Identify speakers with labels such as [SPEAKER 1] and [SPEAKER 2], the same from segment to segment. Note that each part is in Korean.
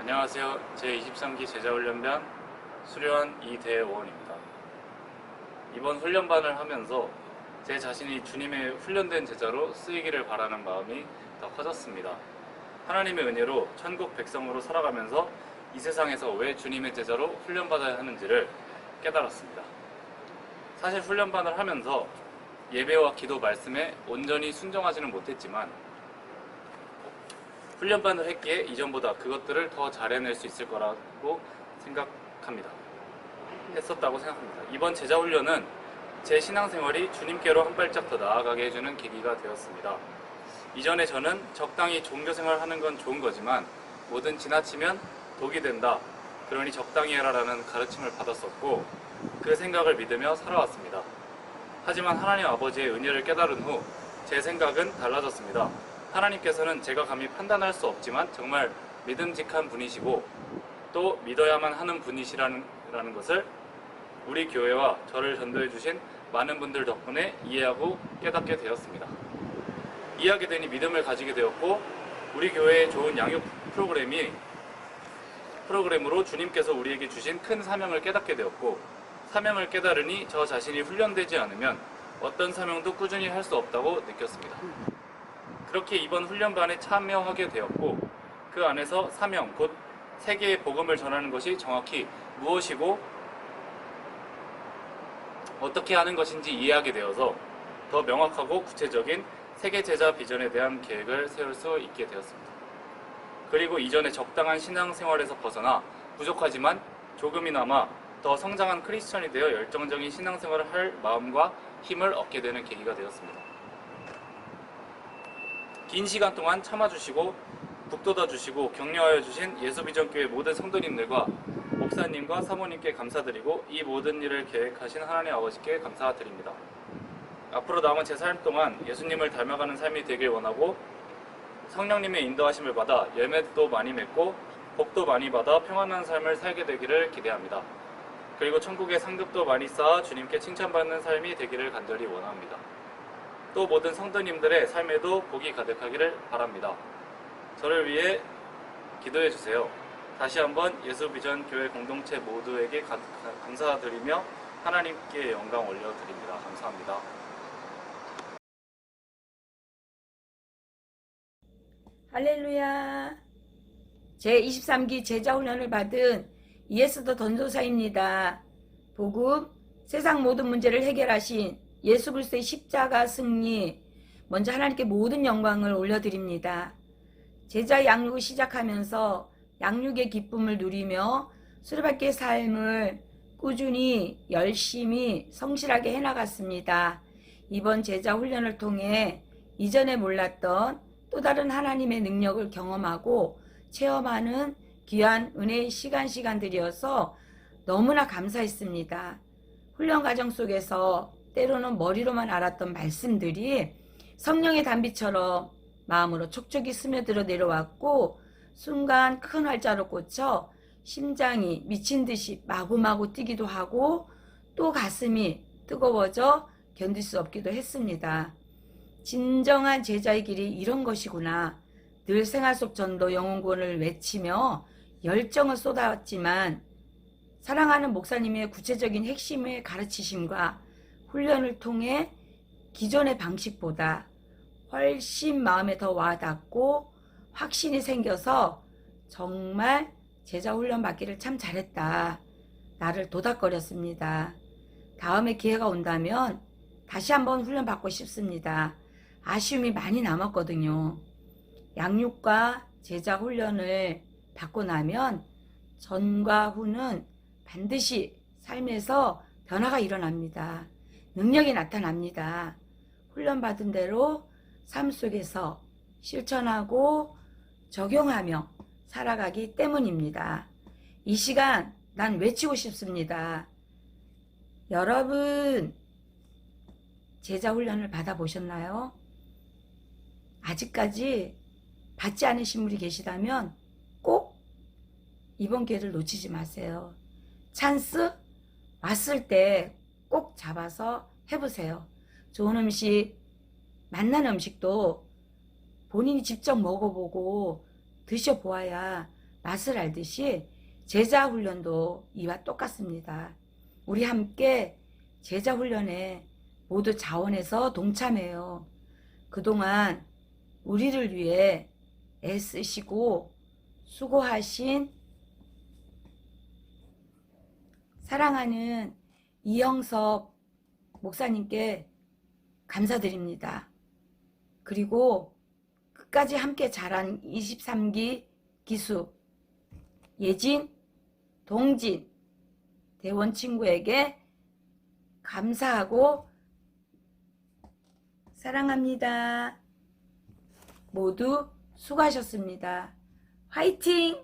[SPEAKER 1] 안녕하세요. 제23기 제자훈련반 수료한 이대원입니다. 이번 훈련반을 하면서 제 자신이 주님의 훈련된 제자로 쓰이기를 바라는 마음이 더 커졌습니다. 하나님의 은혜로 천국 백성으로 살아가면서 이 세상에서 왜 주님의 제자로 훈련받아야 하는지를 깨달았습니다. 사실 훈련반을 하면서 예배와 기도 말씀에 온전히 순종하지는 못했지만 훈련반을 했기에 이전보다 그것들을 더 잘해낼 수 있을 거라고 했었다고 생각합니다. 이번 제자훈련은 제 신앙생활이 주님께로 한 발짝 더 나아가게 해주는 계기가 되었습니다. 이전에 저는 적당히 종교생활 하는 건 좋은 거지만 뭐든 지나치면 독이 된다, 그러니 적당히 해라라는 가르침을 받았었고 그 생각을 믿으며 살아왔습니다. 하지만 하나님 아버지의 은혜를 깨달은 후 제 생각은 달라졌습니다. 하나님께서는 제가 감히 판단할 수 없지만 정말 믿음직한 분이시고 또 믿어야만 하는 분이시라는 것을 우리 교회와 저를 전도해 주신 많은 분들 덕분에 이해하고 깨닫게 되었습니다. 이해하게 되니 믿음을 가지게 되었고 우리 교회의 좋은 양육 프로그램으로 주님께서 우리에게 주신 큰 사명을 깨닫게 되었고 사명을 깨달으니 저 자신이 훈련되지 않으면 어떤 사명도 꾸준히 할 수 없다고 느꼈습니다. 그렇게 이번 훈련반에 참여하게 되었고 그 안에서 사명, 곧 세계의 복음을 전하는 것이 정확히 무엇이고 어떻게 하는 것인지 이해하게 되어서 더 명확하고 구체적인 세계 제자 비전에 대한 계획을 세울 수 있게 되었습니다. 그리고 이전에 적당한 신앙생활에서 벗어나 부족하지만 조금이나마 더 성장한 크리스천이 되어 열정적인 신앙생활을 할 마음과 힘을 얻게 되는 계기가 되었습니다. 긴 시간 동안 참아주시고 북돋아주시고 격려하여 주신 예수비전교회 모든 성도님들과 목사님과 사모님께 감사드리고 이 모든 일을 계획하신 하나님 아버지께 감사드립니다. 앞으로 남은 제 삶 동안 예수님을 닮아가는 삶이 되길 원하고 성령님의 인도하심을 받아 열매도 많이 맺고 복도 많이 받아 평안한 삶을 살게 되기를 기대합니다. 그리고 천국의 상급도 많이 쌓아 주님께 칭찬받는 삶이 되기를 간절히 원합니다. 또 모든 성도님들의 삶에도 복이 가득하기를 바랍니다. 저를 위해 기도해 주세요. 다시 한번 예수비전 교회 공동체 모두에게 감사드리며 하나님께 영광 올려드립니다. 감사합니다.
[SPEAKER 2] 할렐루야. 제23기 제자훈련을 받은 이에스더 전도사입니다. 복음, 세상 모든 문제를 해결하신 예수 그리스도의 십자가 승리, 먼저 하나님께 모든 영광을 올려드립니다. 제자 양육을 시작하면서 양육의 기쁨을 누리며 수레바퀴의 삶을 꾸준히 열심히 성실하게 해나갔습니다. 이번 제자 훈련을 통해 이전에 몰랐던 또 다른 하나님의 능력을 경험하고 체험하는 귀한 은혜의 시간들이어서 너무나 감사했습니다. 훈련 과정 속에서 때로는 머리로만 알았던 말씀들이 성령의 단비처럼 마음으로 촉촉이 스며들어 내려왔고 순간 큰 활자로 꽂혀 심장이 미친 듯이 마구마구 뛰기도 하고 또 가슴이 뜨거워져 견딜 수 없기도 했습니다. 진정한 제자의 길이 이런 것이구나. 늘 생활 속 전도 영혼구원을 외치며 열정을 쏟았지만 사랑하는 목사님의 구체적인 핵심의 가르치심과 훈련을 통해 기존의 방식보다 훨씬 마음에 더 와닿고 확신이 생겨서 정말 제자 훈련 받기를 참 잘했다. 나를 도닥거렸습니다. 다음에 기회가 온다면 다시 한번 훈련 받고 싶습니다. 아쉬움이 많이 남았거든요. 양육과 제자 훈련을 받고 나면 전과 후는 반드시 삶에서 변화가 일어납니다. 능력이 나타납니다. 훈련받은 대로 삶 속에서 실천하고 적용하며 살아가기 때문입니다. 이 시간 난 외치고 싶습니다. 여러분, 제자 훈련을 받아보셨나요? 아직까지 받지 않으신 분이 계시다면 꼭 이번 기회를 놓치지 마세요. 찬스 왔을 때 꼭 잡아서 해보세요. 좋은 음식, 맛난 음식도 본인이 직접 먹어보고 드셔보아야 맛을 알듯이 제자 훈련도 이와 똑같습니다. 우리 함께 제자 훈련에 모두 자원해서 동참해요. 그동안 우리를 위해 애쓰시고 수고하신 사랑하는 이영섭 목사님께 감사드립니다. 그리고 끝까지 함께 자란 23기 기수 예진, 동진, 대원 친구에게 감사하고 사랑합니다. 모두 수고하셨습니다. 화이팅!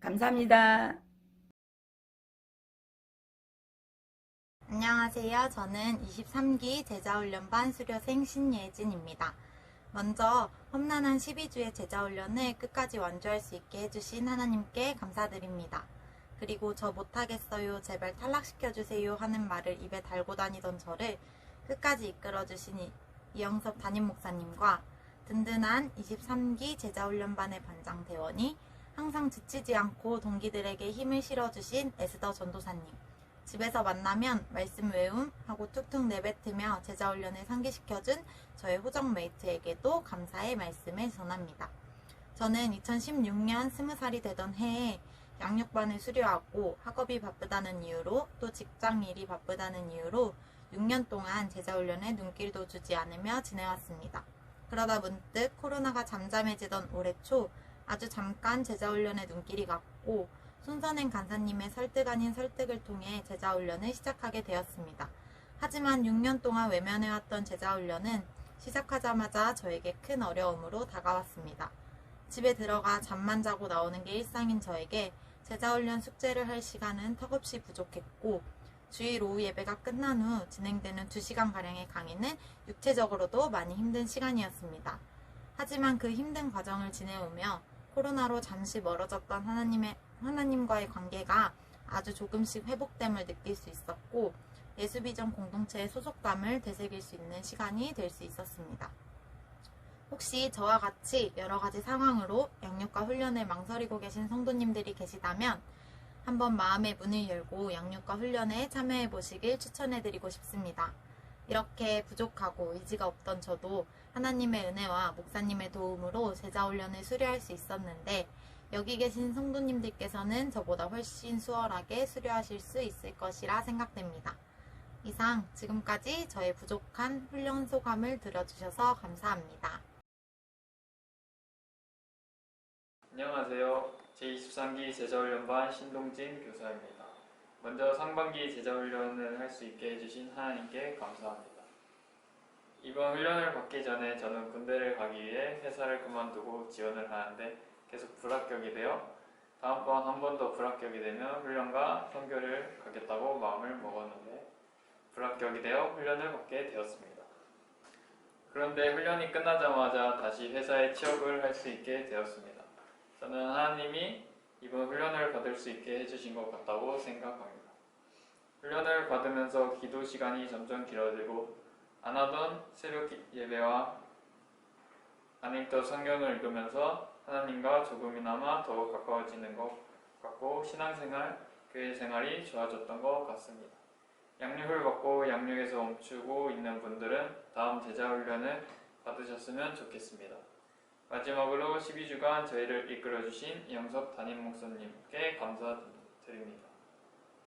[SPEAKER 2] 감사합니다.
[SPEAKER 3] 안녕하세요. 저는 23기 제자훈련반 수료생 신예진입니다. 먼저 험난한 12주의 제자훈련을 끝까지 완주할 수 있게 해주신 하나님께 감사드립니다. 그리고 저 못하겠어요, 제발 탈락시켜주세요 하는 말을 입에 달고 다니던 저를 끝까지 이끌어주신 이영섭 담임목사님과 든든한 23기 제자훈련반의 반장 대원이 항상 지치지 않고 동기들에게 힘을 실어주신 에스더 전도사님, 집에서 만나면 말씀 외움 하고 툭툭 내뱉으며 제자훈련을 상기시켜준 저의 호정메이트에게도 감사의 말씀을 전합니다. 저는 2016년 20살이 되던 해에 양육반을 수료하고 학업이 바쁘다는 이유로 또 직장일이 바쁘다는 이유로 6년 동안 제자훈련에 눈길도 주지 않으며 지내왔습니다. 그러다 문득 코로나가 잠잠해지던 올해 초 아주 잠깐 제자훈련에 눈길이 갔고 손선행 간사님의 설득 아닌 설득을 통해 제자훈련을 시작하게 되었습니다. 하지만 6년 동안 외면해왔던 제자훈련은 시작하자마자 저에게 큰 어려움으로 다가왔습니다. 집에 들어가 잠만 자고 나오는 게 일상인 저에게 제자훈련 숙제를 할 시간은 턱없이 부족했고 주일 오후 예배가 끝난 후 진행되는 2시간가량의 강의는 육체적으로도 많이 힘든 시간이었습니다. 하지만 그 힘든 과정을 지내오며 코로나로 잠시 멀어졌던 하나님과의 관계가 아주 조금씩 회복됨을 느낄 수 있었고 예수비전 공동체의 소속감을 되새길 수 있는 시간이 될 수 있었습니다. 혹시 저와 같이 여러 가지 상황으로 양육과 훈련을 망설이고 계신 성도님들이 계시다면 한번 마음의 문을 열고 양육과 훈련에 참여해 보시길 추천해 드리고 싶습니다. 이렇게 부족하고 의지가 없던 저도 하나님의 은혜와 목사님의 도움으로 제자훈련을 수료할 수 있었는데 여기 계신 성도님들께서는 저보다 훨씬 수월하게 수료하실 수 있을 것이라 생각됩니다. 이상 지금까지 저의 부족한 훈련 소감을 들어주셔서 감사합니다.
[SPEAKER 4] 안녕하세요. 제23기 제자훈련반 신동진 교사입니다. 먼저 상반기 제자훈련을 할 수 있게 해주신 하나님께 감사합니다. 이번 훈련을 받기 전에 저는 군대를 가기 위해 회사를 그만두고 지원을 하는데 계속 불합격이 되어 다음번 한 번 더 불합격이 되면 훈련과 선교를 가겠다고 마음을 먹었는데 불합격이 되어 훈련을 받게 되었습니다. 그런데 훈련이 끝나자마자 다시 회사에 취업을 할 수 있게 되었습니다. 저는 하나님이 이번 훈련을 받을 수 있게 해주신 것 같다고 생각합니다. 훈련을 받으면서 기도 시간이 점점 길어지고 안 하던 새벽 예배와 안 읽던 성경을 읽으면서 하나님과 조금이나마 더 가까워지는 것 같고 신앙생활, 교회 생활이 좋아졌던 것 같습니다. 양육을 받고 양육에서 멈추고 있는 분들은 다음 제자훈련을 받으셨으면 좋겠습니다. 마지막으로 12주간 저희를 이끌어주신 이영섭 담임 목사님께 감사드립니다.